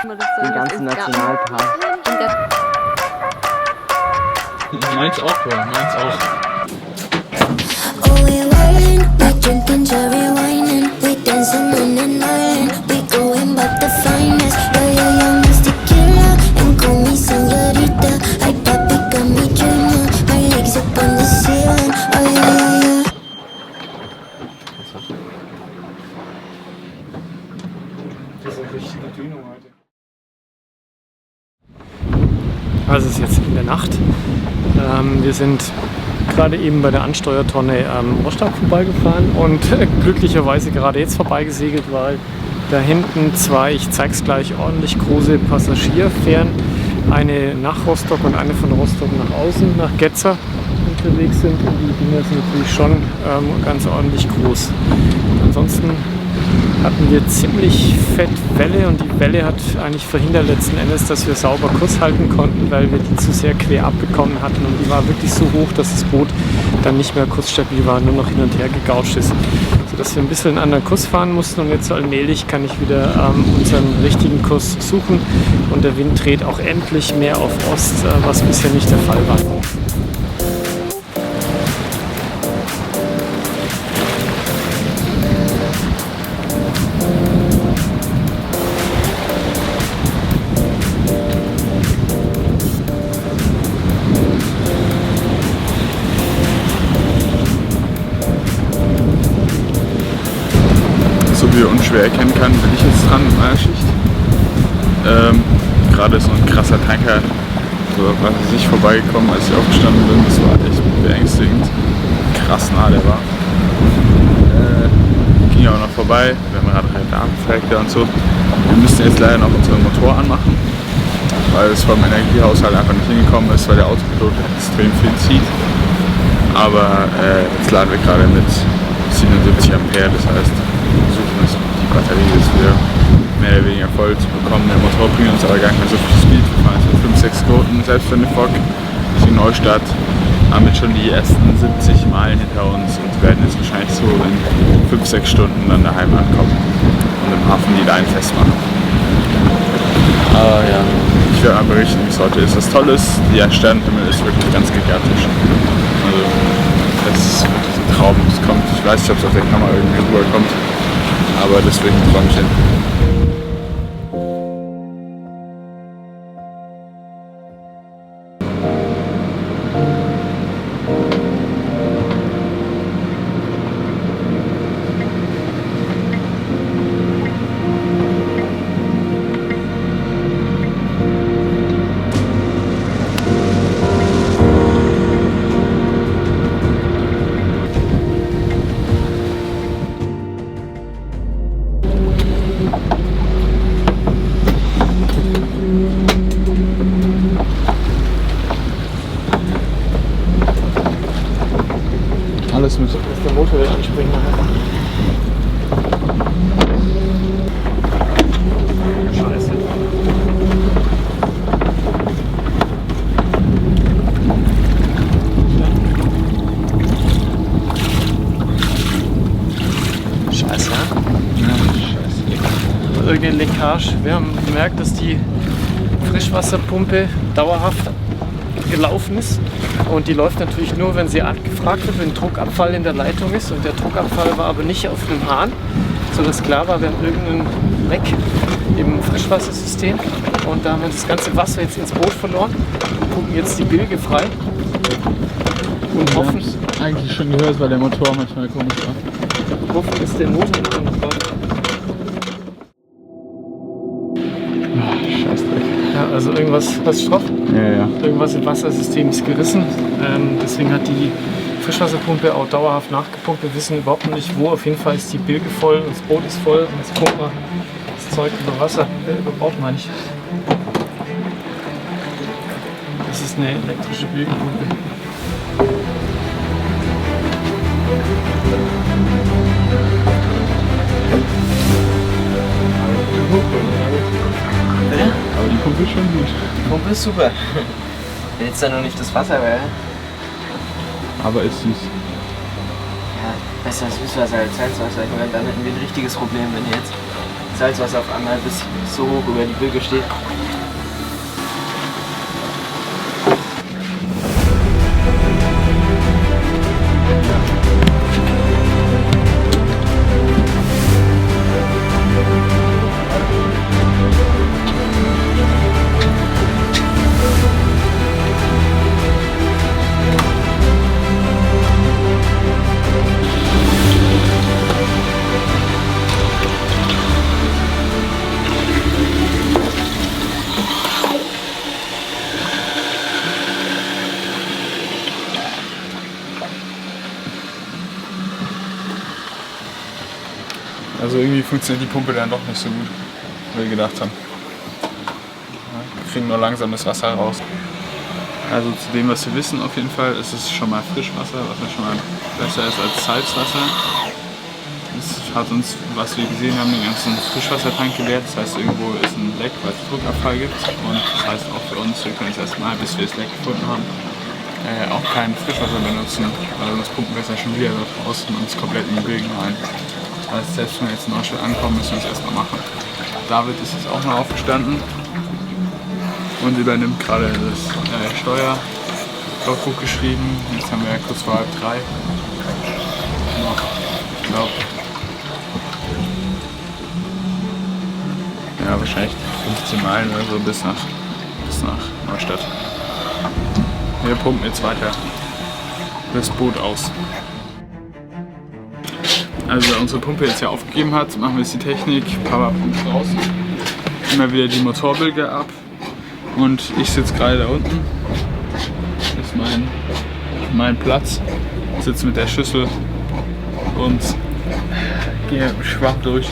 Den ganzen Nationalpark. Meins auch, Bro. Meins auch. Oh, we wine, we drinking cherry wine, and we dancing on an island. We going back the finest. Yeah, yeah, yeah, Mr. Killer, and call me señorita. Ay, papi, got me dreaming. My legs up on the ceiling. Oh, yeah, yeah, yeah. Das ist eine richtige Dünung heute. Also es ist jetzt in der Nacht. Wir sind gerade eben bei der Ansteuertonne Rostock vorbeigefahren und glücklicherweise gerade jetzt vorbeigesegelt, weil da hinten zwei, ich zeig's gleich, ordentlich große Passagierfähren, eine nach Rostock und eine von Rostock nach außen, nach Getzer unterwegs sind, und die Dinger sind natürlich schon ganz ordentlich groß. Ansonsten hatten wir ziemlich fett Welle, und die Welle hat eigentlich verhindert letzten Endes, dass wir sauber Kurs halten konnten, weil wir die zu sehr quer abbekommen hatten, und die war wirklich so hoch, dass das Boot dann nicht mehr kursstabil war, nur noch hin und her gegaucht ist, sodass wir ein bisschen einen anderen Kurs fahren mussten, und jetzt so allmählich kann ich wieder unseren richtigen Kurs suchen, und der Wind dreht auch endlich mehr auf Ost, was bisher nicht der Fall war. So wie ihr unschwer erkennen kann, bin ich jetzt dran in meiner Schicht. Gerade so ein krasser Tanker, so was ich vorbeigekommen, als ich aufgestanden bin, das war echt beängstigend. Krass nah der war. Ging auch noch vorbei, wir haben gerade halt Armfleckte und so. Wir müssten jetzt leider noch unseren Motor anmachen, weil es vom Energiehaushalt einfach nicht hingekommen ist, weil der Autopilot extrem viel zieht. Aber jetzt laden wir gerade mit 77 Ampere, das heißt, wir versuchen es, die Batterie jetzt wieder mehr oder weniger voll zu bekommen. Der Motor bringt uns aber gar nicht mehr so viel Speed. Wir fahren jetzt mit 5-6 Knoten, selbst wenn wir Fock Richtung Neustadt, haben jetzt schon die ersten 70 Meilen hinter uns und werden jetzt wahrscheinlich so in 5-6 Stunden dann daheim ankommen und im Hafen die Leine festmachen. Aber ja, ich werde mal berichten, wie es heute ist. Das Tolle ist, der Sternenhimmel ist wirklich ganz gigantisch. Also, das ist wirklich ein Traum. Es kommt, ich weiß nicht, ob es auf der Kamera irgendwie rüberkommt, aber deswegen träume ich hin. Alles mit. Dass der Motor wieder anspringen nachher. Scheiße. Scheiße, ja? Ja, scheiße. Irgendeine Leckage. Wir haben gemerkt, dass die Frischwasserpumpe dauerhaft gelaufen ist, und die läuft natürlich nur, wenn sie gefragt wird, wenn Druckabfall in der Leitung ist, und der Druckabfall war aber nicht auf dem Hahn, sodass klar war, wir haben irgendeinen Leck im Frischwassersystem, und da haben wir das ganze Wasser jetzt ins Boot verloren und pumpen jetzt die Bilge frei und hoffen, Eigentlich schon gehört, weil der Motor manchmal komisch war. dass der Motor noch läuft. Scheißdreck. Ja, also irgendwas, was Stoff? Ja. Irgendwas im Wassersystem ist gerissen. Deswegen hat die Frischwasserpumpe auch dauerhaft nachgepumpt. Wir wissen überhaupt noch nicht wo. Auf jeden Fall ist die Bilge voll und das Boot ist voll. Und jetzt pumpen wir das Zeug über Wasser. Über Bord meine ich. Das ist eine elektrische Bilgenpumpe. Bitte? Aber die Pumpe ist schon gut. Die Pumpe ist super. Wenn jetzt da noch nicht das Wasser wäre. Aber ist süß. Ja, besser Süßwasser als Salzwasser. Ich meine, dann hätten wir ein richtiges Problem, wenn jetzt Salzwasser auf einmal bis so hoch über die Böge steht. Also irgendwie funktioniert die Pumpe dann doch nicht so gut, wie wir gedacht haben. Wir kriegen nur langsam das Wasser raus. Also zu dem, was wir wissen auf jeden Fall, ist es schon mal Frischwasser, was ja schon mal besser ist als Salzwasser. Es hat uns, was wir gesehen haben, den ganzen Frischwassertank geleert. Das heißt, irgendwo ist ein Leck, weil es Druckabfall gibt. Und das heißt auch für uns, wir können jetzt erstmal, bis wir das Leck gefunden haben, auch kein Frischwasser benutzen, weil das pumpen wir jetzt ja schon wieder dort raus und uns komplett in die Bögen rein. Das heißt, selbst wenn wir jetzt in Neustadt ankommen, müssen wir das erstmal machen. David ist jetzt auch noch aufgestanden und übernimmt gerade das Steuerlogbuch geschrieben. Jetzt haben wir ja kurz vor 2:30. Ich glaube, ja, wahrscheinlich 15 Meilen oder so bis nach Neustadt. Wir pumpen jetzt weiter das Boot aus. Also da unsere Pumpe jetzt ja aufgegeben hat, machen wir jetzt die Technik, Papa pumpt raus, immer wieder die Motorbölge ab und ich sitze gerade da unten, das ist mein Platz, sitze mit der Schüssel und gehe schwach durch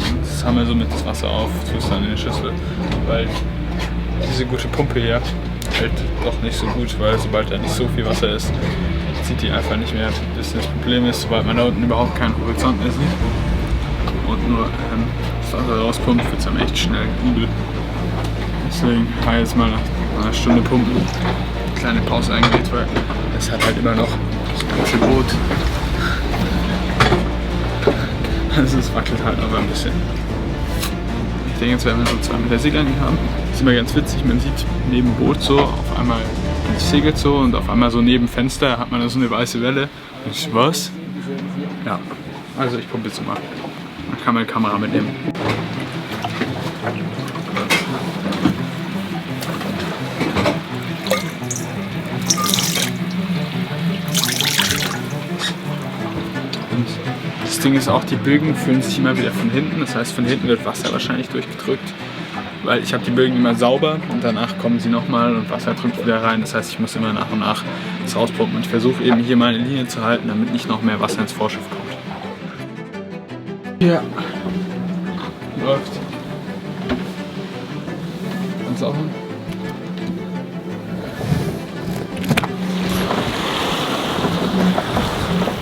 und sammle somit das Wasser auf, tue es dann in die Schüssel, weil diese gute Pumpe hier hält doch nicht so gut, weil sobald da nicht so viel Wasser ist, zieht die einfach nicht mehr. Das Problem ist, sobald man da unten überhaupt keinen Horizont mehr sieht und nur das Wasser rauspumpt, wird es dann echt schnell übel. Deswegen habe ich jetzt mal nach einer Stunde Pumpen eine kleine Pause eingelegt, weil es hat halt immer noch das große Boot. Also es wackelt halt noch ein bisschen. Ich denke, jetzt werden wir so 2 Meter Segellinie haben. Das ist immer ganz witzig, man sieht neben dem Boot so auf einmal es segelt so und auf einmal so neben Fenster hat man so eine weiße Welle. Und ich, was? Ja, also ich pumpe jetzt mal. Man kann meine Kamera mitnehmen. Und das Ding ist auch, die Bögen füllen sich immer wieder von hinten. Das heißt, von hinten wird Wasser wahrscheinlich durchgedrückt. Weil ich habe die Bögen immer sauber und danach kommen sie nochmal und Wasser drückt wieder rein. Das heißt, ich muss immer nach und nach das rauspumpen und ich versuche eben hier mal eine Linie zu halten, damit nicht noch mehr Wasser ins Vorschiff kommt. Ja, läuft. Kannst du auch hin?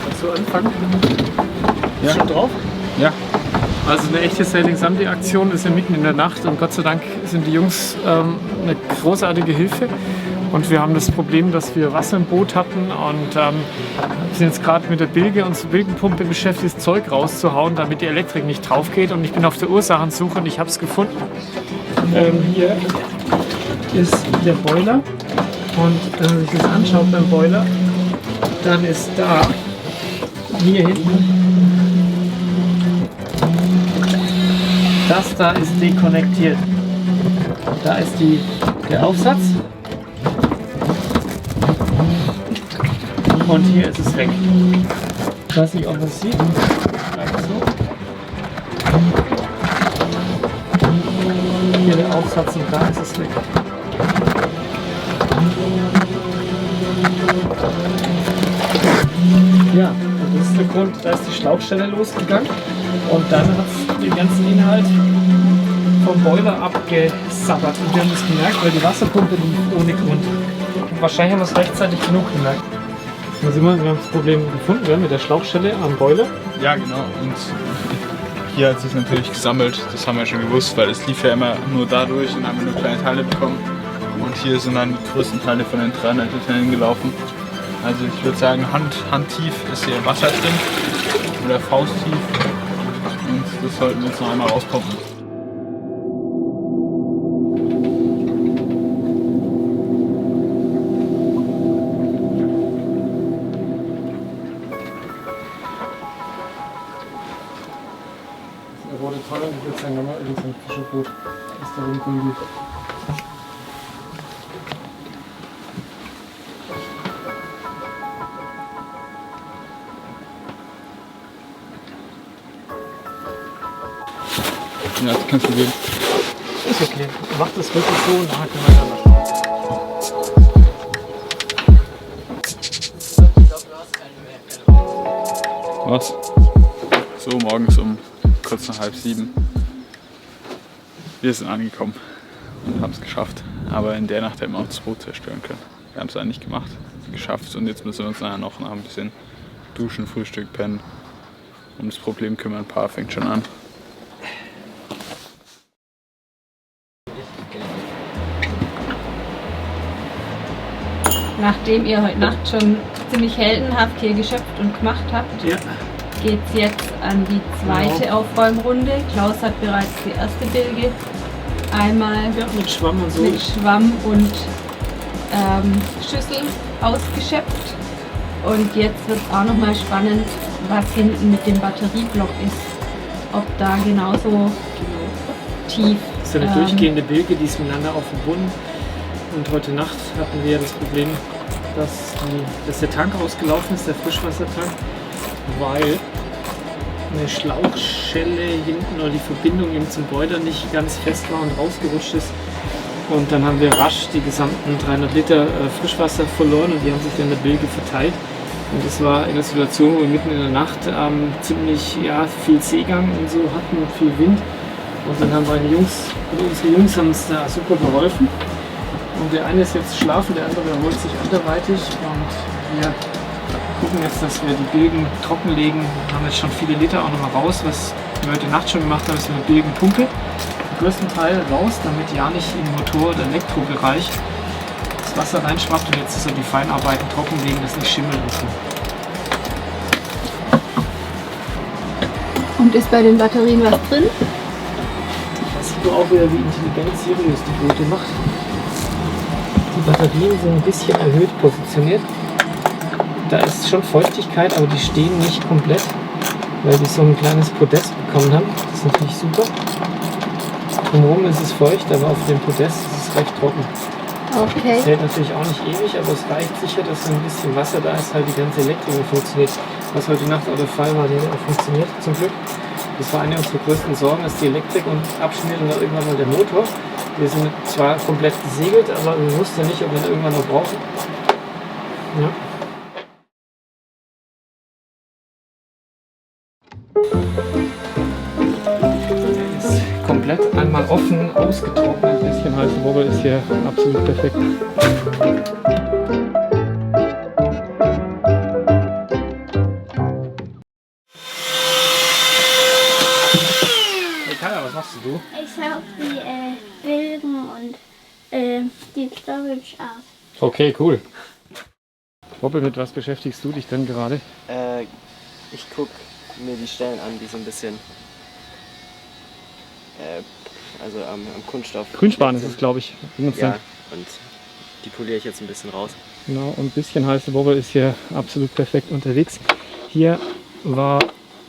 Kannst du anfangen? Ja. Schon drauf? Ja. Also eine echte Sailing Sunday Aktion ist ja mitten in der Nacht und Gott sei Dank sind die Jungs eine großartige Hilfe. Und wir haben das Problem, dass wir Wasser im Boot hatten und sind jetzt gerade mit der Bilge, unsere Bilgenpumpe beschäftigt, das Zeug rauszuhauen, damit die Elektrik nicht drauf geht. Und ich bin auf der Ursachensuche und ich habe es gefunden. Hier ist der Boiler und wenn man sich das anschaut beim Boiler, dann ist da hier hinten das da ist dekonnektiert. Da ist der Aufsatz und hier ist es weg. Ich weiß nicht, ob man es sieht. Einfach so. Hier der Aufsatz und da ist es weg. Ja, und das ist der Grund, da ist die Schlauchstelle losgegangen und dann hat es den ganzen Inhalt vom Boiler abgesabbert und wir haben das gemerkt, weil die Wasserpumpe lief ohne Grund. Und wahrscheinlich haben wir es rechtzeitig genug gemerkt. Da sehen wir haben das Problem gefunden mit der Schlauchstelle am Boiler. Ja, genau. Und hier hat es sich natürlich gesammelt, das haben wir schon gewusst, weil es lief ja immer nur dadurch und haben wir nur kleine Teile bekommen. Und hier sind dann die größten Teile von den 300 Litern gelaufen. Also ich würde sagen, handtief ist hier Wasser drin oder fausttief. Und das sollten wir jetzt noch einmal rauspumpen. rote Tonne, ich würde sagen, nochmal irgendein Fischerboot, das da rumgründelt. Ja, das kannst du gehen. Ist okay. Mach das wirklich so und nachher können wir dann schauen. Was? So, morgens um kurz nach 6:30. Wir sind angekommen und haben es geschafft. Aber in der Nacht hätten wir auch das Boot zerstören können. Wir haben es eigentlich gemacht, geschafft und jetzt müssen wir uns nachher noch ein bisschen duschen, Frühstück, pennen. Um das Problem kümmern. Ein paar fängt schon an. Nachdem ihr heute Nacht schon ziemlich heldenhaft hier geschöpft und gemacht habt, Ja. geht es jetzt an die zweite Aufräumrunde. Klaus hat bereits die erste Bilge einmal Ja, mit Schwamm und so. mit Schwamm und Schüssel ausgeschöpft. Und jetzt wird es auch nochmal spannend, was hinten mit dem Batterieblock ist. Ob da genauso tief. So eine durchgehende Bilge, die ist miteinander auch verbunden. Und heute Nacht hatten wir das Problem, dass der Tank ausgelaufen ist, der Frischwassertank, weil eine Schlauchschelle hinten oder die Verbindung eben zum Boiler nicht ganz fest war und rausgerutscht ist. Und dann haben wir rasch die gesamten 300 Liter Frischwasser verloren und die haben sich dann in der Bilge verteilt. Und das war in der Situation, wo wir mitten in der Nacht ziemlich viel Seegang und so hatten und viel Wind. Und dann haben unsere Jungs haben uns da super geholfen. Und der eine ist jetzt schlafen, der andere erholt sich anderweitig. Und wir gucken jetzt, dass wir die Bilgen trockenlegen. Wir haben jetzt schon viele Liter auch nochmal raus, was wir heute Nacht schon gemacht haben, ist eine Bilgenpumpe. Den größten Teil raus, damit ja nicht im Motor- oder Elektrobereich das Wasser reinschwappt. Und jetzt ist die Feinarbeiten trockenlegen, das nicht schimmelt und so. Und ist bei den Batterien was drin? Das sieht auch wieder, wie intelligent Sirius die Boote macht. Die Batterien sind ein bisschen erhöht positioniert. Da ist schon Feuchtigkeit, aber die stehen nicht komplett, weil die so ein kleines Podest bekommen haben. Das ist natürlich super. Drumherum ist es feucht, aber auf dem Podest ist es recht trocken. Okay. Das hält natürlich auch nicht ewig, aber es reicht sicher, dass so ein bisschen Wasser da ist, halt die ganze Elektrik funktioniert. Was heute Nacht auch der Fall war, die hat auch funktioniert zum Glück. Das war eine unserer größten Sorgen, dass die Elektrik uns abschmiert und dann irgendwann mal der Motor. Wir sind zwar komplett gesegelt, aber wir wussten ja nicht, ob wir ihn irgendwann noch brauchen. Ja. Der ist komplett einmal offen, ausgetrocknet. Ein bisschen heiße Wobbel ist hier absolut perfekt. Hey Kaya, was machst du? Ich saug die Bilgen und die Storage aus. Okay, cool. Wobbel, mit was beschäftigst du dich denn gerade? Ich gucke mir die Stellen an, die so ein bisschen also am Kunststoff. Grünspan ist es, glaube ich. Ja, und die poliere ich jetzt ein bisschen raus. Genau, und ein bisschen heiße Wobbel ist hier absolut perfekt unterwegs. Hier war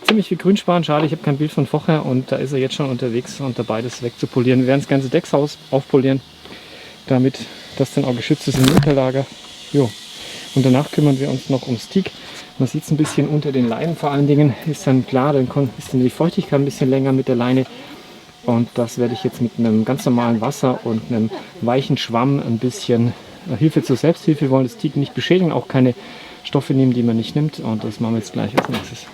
ziemlich viel Grünspan, schade, ich habe kein Bild von vorher und da ist er jetzt schon unterwegs und dabei, das wegzupolieren. Wir werden das ganze Deckshaus aufpolieren, damit das dann auch geschützt ist im Winterlager. Jo. Und danach kümmern wir uns noch ums Teak. Man sieht es ein bisschen unter den Leinen vor allen Dingen, ist dann klar, dann ist dann die Feuchtigkeit ein bisschen länger mit der Leine. Und das werde ich jetzt mit einem ganz normalen Wasser und einem weichen Schwamm ein bisschen Hilfe zur Selbsthilfe. Wir wollen das Teak nicht beschädigen, auch keine Stoffe nehmen, die man nicht nimmt. Und das machen wir jetzt gleich als nächstes.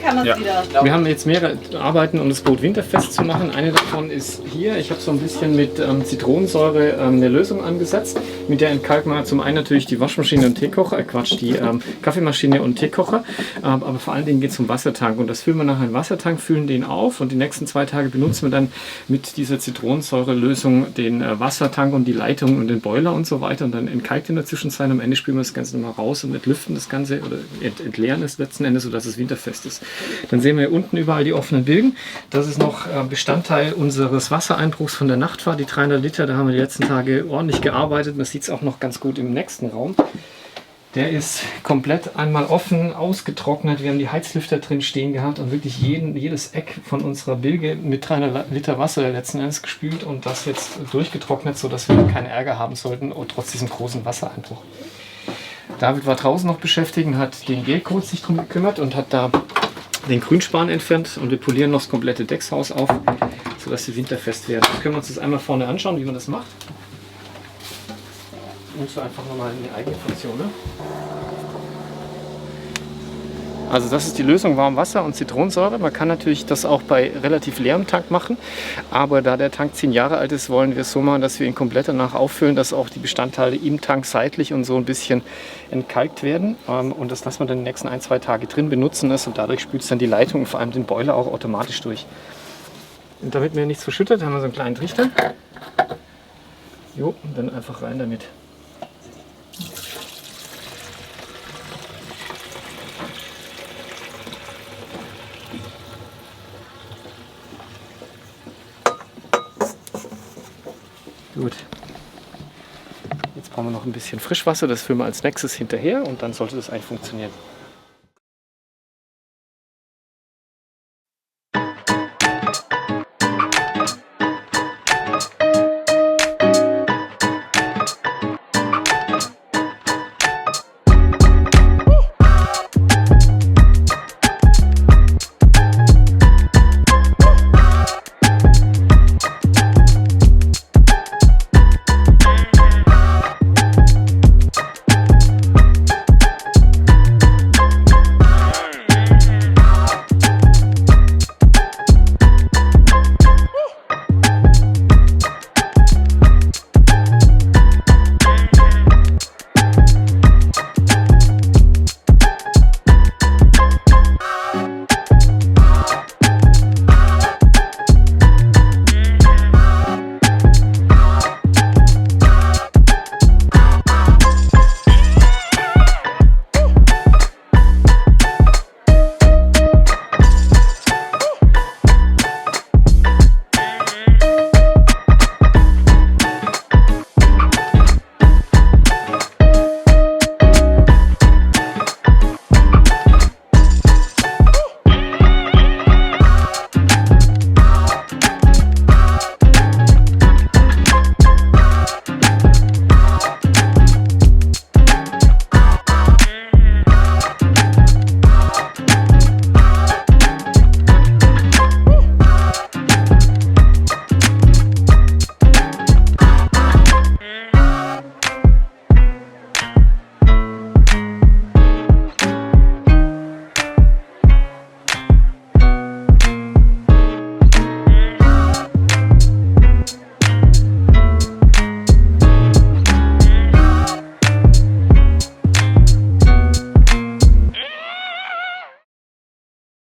Kann man Ja. wieder. Wir haben jetzt mehrere Arbeiten, um das Boot winterfest zu machen. Eine davon ist hier. Ich habe so ein bisschen mit Zitronensäure eine Lösung angesetzt. Mit der entkalkt man zum einen natürlich die Waschmaschine und Teekocher, die Kaffeemaschine und Teekocher. Aber vor allen Dingen geht es um Wassertank. Und das füllen wir nachher in den Wassertank, füllen den auf. Und die nächsten 2 Tage benutzen wir dann mit dieser Zitronensäure-Lösung den Wassertank und die Leitung und den Boiler und so weiter. Und dann entkalkt in der Zwischenzeit. Am Ende spülen wir das Ganze nochmal raus und entlüften das Ganze oder entleeren es letzten Endes, sodass es winterfest ist. Dann sehen wir hier unten überall die offenen Bilgen. Das ist noch Bestandteil unseres Wassereinbruchs von der Nacht war. Die 300 Liter, da haben wir die letzten Tage ordentlich gearbeitet. Man sieht es auch noch ganz gut im nächsten Raum. Der ist komplett einmal offen, ausgetrocknet. Wir haben die Heizlüfter drin stehen gehabt und wirklich jedes Eck von unserer Bilge mit 300 Liter Wasser letzten Endes gespült und das jetzt durchgetrocknet, sodass wir keinen Ärger haben sollten und trotz diesem großen Wassereinbruch. David war draußen noch beschäftigt und hat den Gelcoat sich drum gekümmert und hat da den Grünspan entfernt und wir polieren noch das komplette Deckshaus auf, sodass sie winterfest werden. Jetzt können wir uns das einmal vorne anschauen, wie man das macht. Nimmst du einfach nochmal in die eigene Funktion, ne? Also das ist die Lösung, warm Wasser und Zitronensäure. Man kann natürlich das auch bei relativ leerem Tank machen, aber da der Tank 10 Jahre alt ist, wollen wir es so machen, dass wir ihn komplett danach auffüllen, dass auch die Bestandteile im Tank seitlich und so ein bisschen entkalkt werden. Und das lassen wir dann die nächsten 1-2 Tage drin, benutzen es und dadurch spült es dann die Leitung und vor allem den Boiler auch automatisch durch. Und damit mir nichts verschüttet, haben wir so einen kleinen Trichter. Jo, und dann einfach rein damit. Gut. Jetzt brauchen wir noch ein bisschen Frischwasser, das füllen wir als nächstes hinterher und dann sollte das eigentlich funktionieren.